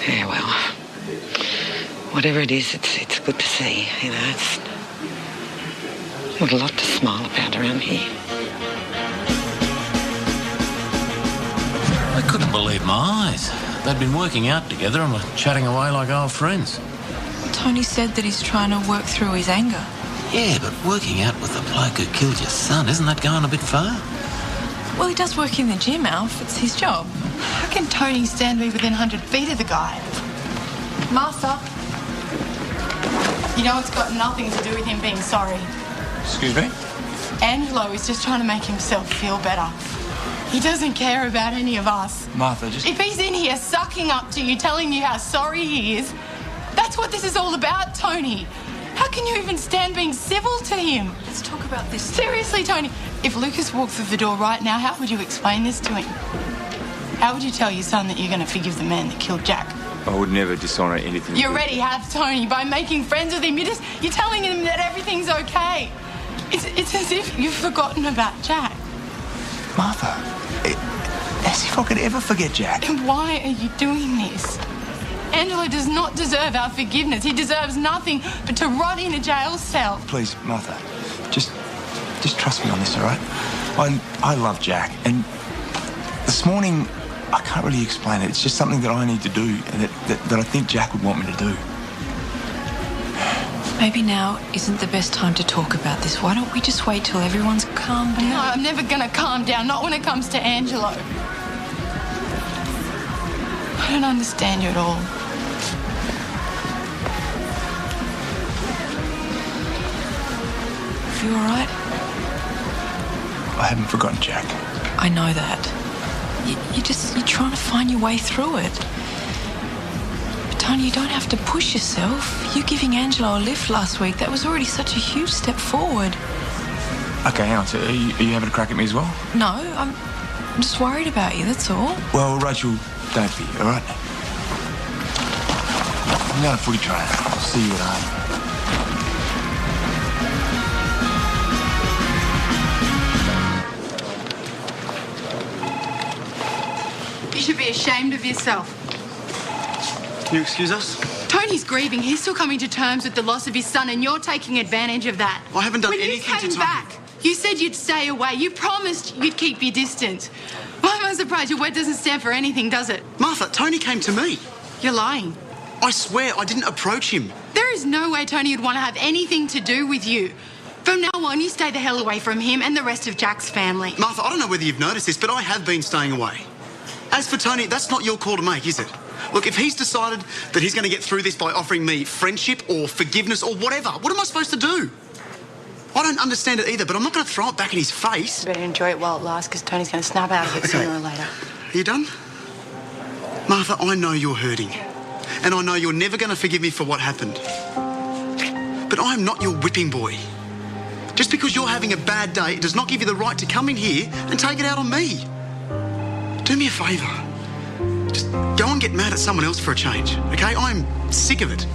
Yeah, well, whatever it is, it's good to see, you know. It's got a lot to smile about around here. I couldn't believe my eyes. They'd been working out together and were chatting away like old friends. Tony said that he's trying to work through his anger. Yeah, but working out with the bloke who killed your son, isn't that going a bit far? Well, he does work in the gym, Alf. It's his job. How can Tony stand me within 100 feet of the guy? Martha, you know it's got nothing to do with him being sorry. Excuse me? Angelo is just trying to make himself feel better. He doesn't care about any of us. Martha, just... If he's in here sucking up to you, telling you how sorry he is, that's what this is all about, Tony. How can you even stand being civil to him? Let's talk about this. Seriously, Tony, if Lucas walked through the door right now, how would you explain this to him? How would you tell your son that you're going to forgive the man that killed Jack? I would never dishonour anything. You already have, Tony, by making friends with him. You're telling him that everything's okay. It's as if you've forgotten about Jack. Martha, as if I could ever forget Jack. And why are you doing this? Angelo does not deserve our forgiveness. He deserves nothing but to rot in a jail cell. Please, Martha, just trust me on this, all right? I love Jack, and this morning, I can't really explain it. It's just something that I need to do, and that I think Jack would want me to do. Maybe now isn't the best time to talk about this. Why don't we just wait till everyone's calmed down? No, I'm never going to calm down, not when it comes to Angelo. I don't understand you at all. You all right? I haven't forgotten Jack. I know that. You're trying to find your way through it. But Tony, you don't have to push yourself. You giving Angelo a lift last week, that was already such a huge step forward. Okay, hang on. So are you having a crack at me as well? No, I'm just worried about you, that's all. Well, Rachel, don't be, all right? I'm going to footy train. I'll see you at home. You should be ashamed of yourself. Can you excuse us? Tony's grieving. He's still coming to terms with the loss of his son, and you're taking advantage of that. I haven't done when anything to Tony. When you came back, you said you'd stay away. You promised you'd keep your distance. Why am I surprised? Your word doesn't stand for anything, does it? Martha, Tony came to me. You're lying. I swear I didn't approach him. There is no way Tony would want to have anything to do with you. From now on, you stay the hell away from him and the rest of Jack's family. Martha, I don't know whether you've noticed this, but I have been staying away. As for Tony, that's not your call to make, is it? Look, if he's decided that he's going to get through this by offering me friendship or forgiveness or whatever, what am I supposed to do? I don't understand it either, but I'm not going to throw it back in his face. You better enjoy it while it lasts, because Tony's going to snap out of it sooner or later. Are you done? Martha, I know you're hurting. And I know you're never going to forgive me for what happened. But I'm not your whipping boy. Just because you're having a bad day, it does not give you the right to come in here and take it out on me. Do me a favour. Just go and get mad at someone else for a change, okay? I'm sick of it.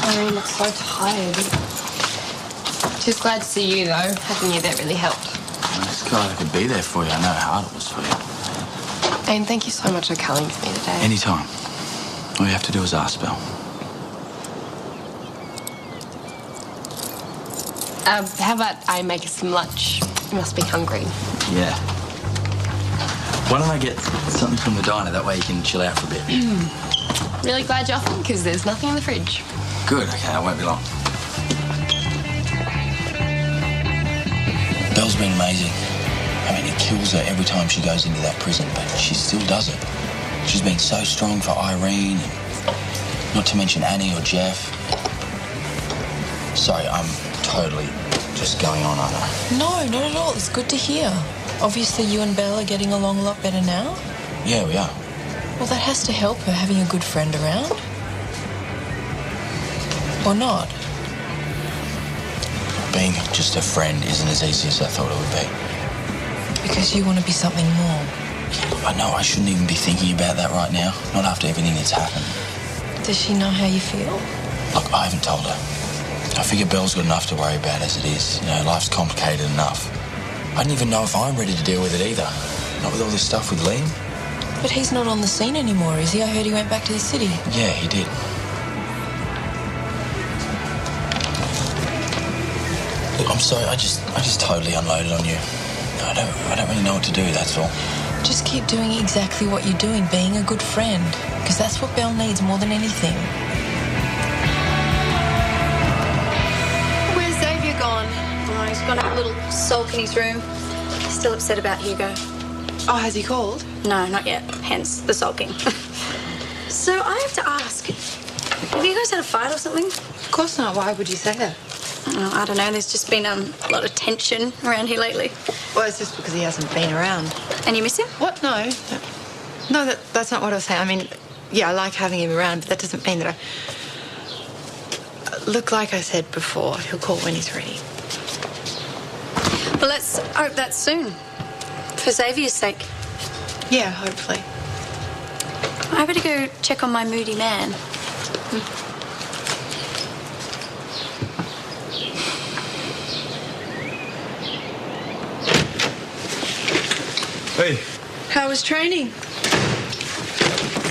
I look so tired. Just glad to see you, though. Having you there really helped. I'm just glad I could be there for you. I know how hard it was for you. And thank you so much for coming for me today. Anytime. All you have to do is ask, Belle. How about I make us some lunch? You must be hungry. Yeah. Why don't I get something from the diner? That way you can chill out for a bit. Really glad you're offering, because there's nothing in the fridge. Good, okay, I won't be long. Belle's been amazing. I mean, it kills her every time she goes into that prison, but she still does it. She's been so strong for Irene, and not to mention Annie or Jeff. Sorry, I'm totally just going on, aren't I? No, not at all. It's good to hear. Obviously, you and Belle are getting along a lot better now. Yeah, we are. Well, that has to help her, having a good friend around. Or not. Being just a friend isn't as easy as I thought it would be. Because you want to be something more. I know, I shouldn't even be thinking about that right now. Not after everything that's happened. Does she know how you feel? Look, I haven't told her. I figure Belle's got enough to worry about as it is. You know, life's complicated enough. I don't even know if I'm ready to deal with it either. Not with all this stuff with Liam. But he's not on the scene anymore, is he? I heard he went back to the city. Yeah, he did. Look, I'm sorry, I just totally unloaded on you. I don't really know what to do, that's all. Just keep doing exactly what you're doing, being a good friend. Because that's what Belle needs more than anything. Where's Xavier gone? Oh, he's gone to have a little sulk in his room. Still upset about Hugo. Oh, has he called? No, not yet. Hence the sulking. So I have to ask, have you guys had a fight or something? Of course not. Why would you say that? Oh, I don't know. There's just been a lot of tension around here lately. Well, it's just because he hasn't been around. And you miss him? What? No. No, that's not what I was saying. I mean, yeah, I like having him around, but that doesn't mean that Look, like I said before, he'll call when he's ready. Well, let's hope that's soon. For Xavier's sake. Yeah, hopefully. I better go check on my moody man. Hey. How was training?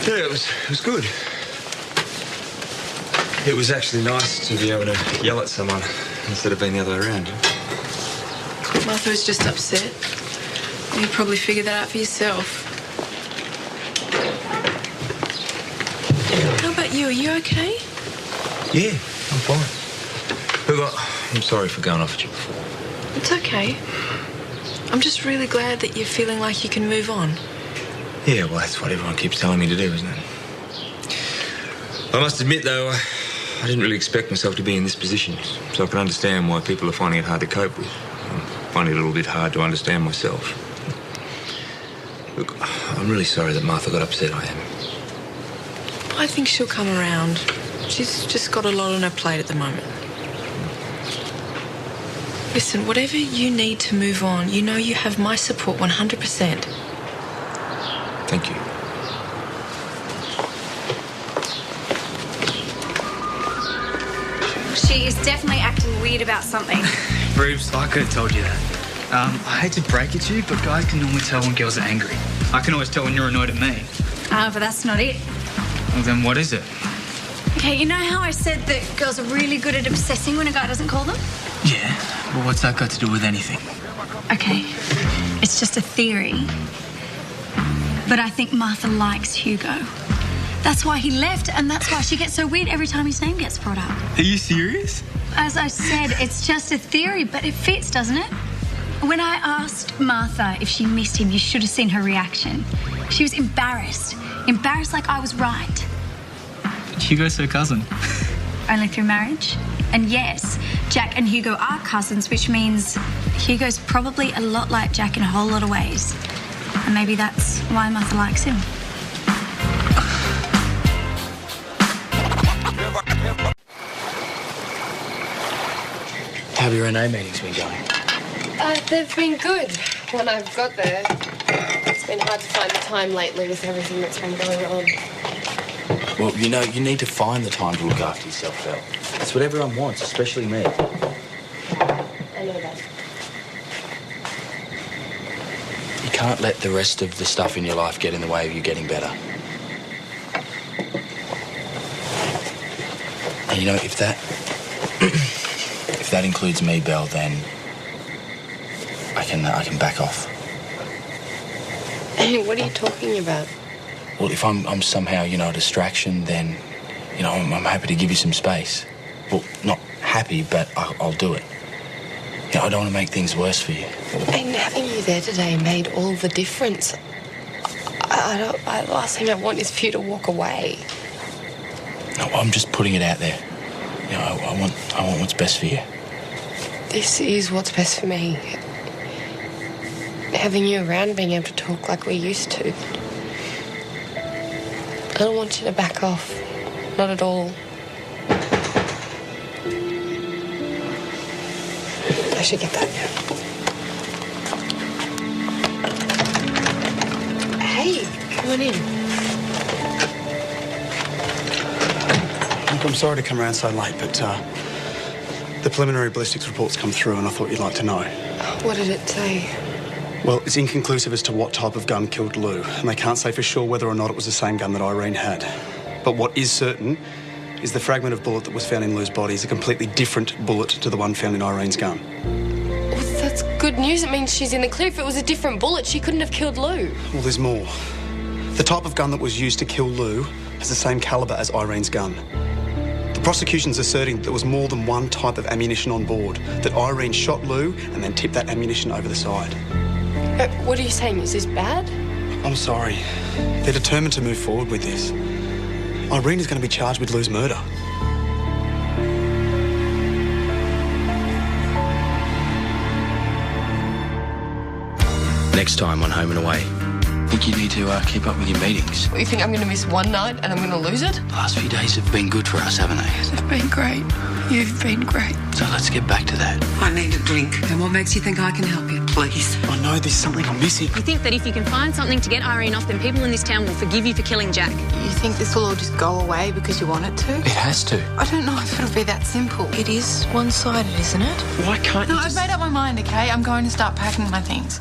Yeah, it was good. It was actually nice to be able to yell at someone instead of being the other way around. Martha was just upset. You probably figured that out for yourself. How about you? Are you okay? Yeah, I'm fine. Look, I'm sorry for going off at you before. It's okay. I'm just really glad that you're feeling like you can move on. Yeah, well, that's what everyone keeps telling me to do, isn't it? I must admit, though, I didn't really expect myself to be in this position, so I can understand why people are finding it hard to cope with. I'm finding it a little bit hard to understand myself. Look, I'm really sorry that Martha got upset. I am. I think she'll come around. She's just got a lot on her plate at the moment. Listen, whatever you need to move on, you know you have my support 100%. Thank you. She is definitely acting weird about something. Rubes, I could have told you that. I hate to break it to you, but guys can normally tell when girls are angry. I can always tell when you're annoyed at me. But that's not it. Well, then what is it? Okay, you know how I said that girls are really good at obsessing when a guy doesn't call them? Yeah, well, what's that got to do with anything? Okay, it's just a theory. But I think Martha likes Hugo. That's why he left, and that's why she gets so weird every time his name gets brought up. Are you serious? As I said, it's just a theory, but it fits, doesn't it? When I asked Martha if she missed him, you should have seen her reaction. She was embarrassed. Embarrassed like I was right. Hugo's her cousin. Only through marriage? And yes, Jack and Hugo are cousins, which means Hugo's probably a lot like Jack in a whole lot of ways. And maybe that's why Martha likes him. How have your NA meetings been going? They've been good when I've got there. It's been hard to find the time lately with everything that's been going on. Well, you know, you need to find the time to look after yourself, Belle. That's what everyone wants, especially me. I know that. You can't let the rest of the stuff in your life get in the way of you getting better. And you know, if that if that includes me, Belle, then I can back off. Hey, what are you talking about? Well, if I'm somehow, you know, a distraction, then, you know, I'm happy to give you some space. Well, not happy, but I'll do it. You know, I don't want to make things worse for you. And having you there today made all the difference. The last thing I want is for you to walk away. No, I'm just putting it out there. You know, I want what's best for you. This is what's best for me. Having you around, being able to talk like we used to. I don't want you to back off. Not at all. I should get that now. Hey, come on in. Look, I'm sorry to come around so late, but the preliminary ballistics report's come through and I thought you'd like to know. What did it say? Well, it's inconclusive as to what type of gun killed Lou, and they can't say for sure whether or not it was the same gun that Irene had. But what is certain is the fragment of bullet that was found in Lou's body is a completely different bullet to the one found in Irene's gun. Well, that's good news. It means she's in the clear. If it was a different bullet, she couldn't have killed Lou. Well, there's more. The type of gun that was used to kill Lou has the same calibre as Irene's gun. The prosecution's asserting that there was more than one type of ammunition on board, that Irene shot Lou and then tipped that ammunition over the side. What are you saying? Is this bad? I'm sorry. They're determined to move forward with this. Irene is going to be charged with Lou's murder. Next time on Home and Away. I think you need to keep up with your meetings. What, you think I'm going to miss one night and I'm going to lose it? The last few days have been good for us, haven't they? They've been great. You've been great. So let's get back to that. I need a drink. And what makes you think I can help you? Please. I know there's something I'm missing. You think that if you can find something to get Irene off, then people in this town will forgive you for killing Jack? You think this will all just go away because you want it to? It has to. I don't know if it'll be that simple. It is one-sided, isn't it? Why can't you No, I've made up my mind, okay? I'm going to start packing my things.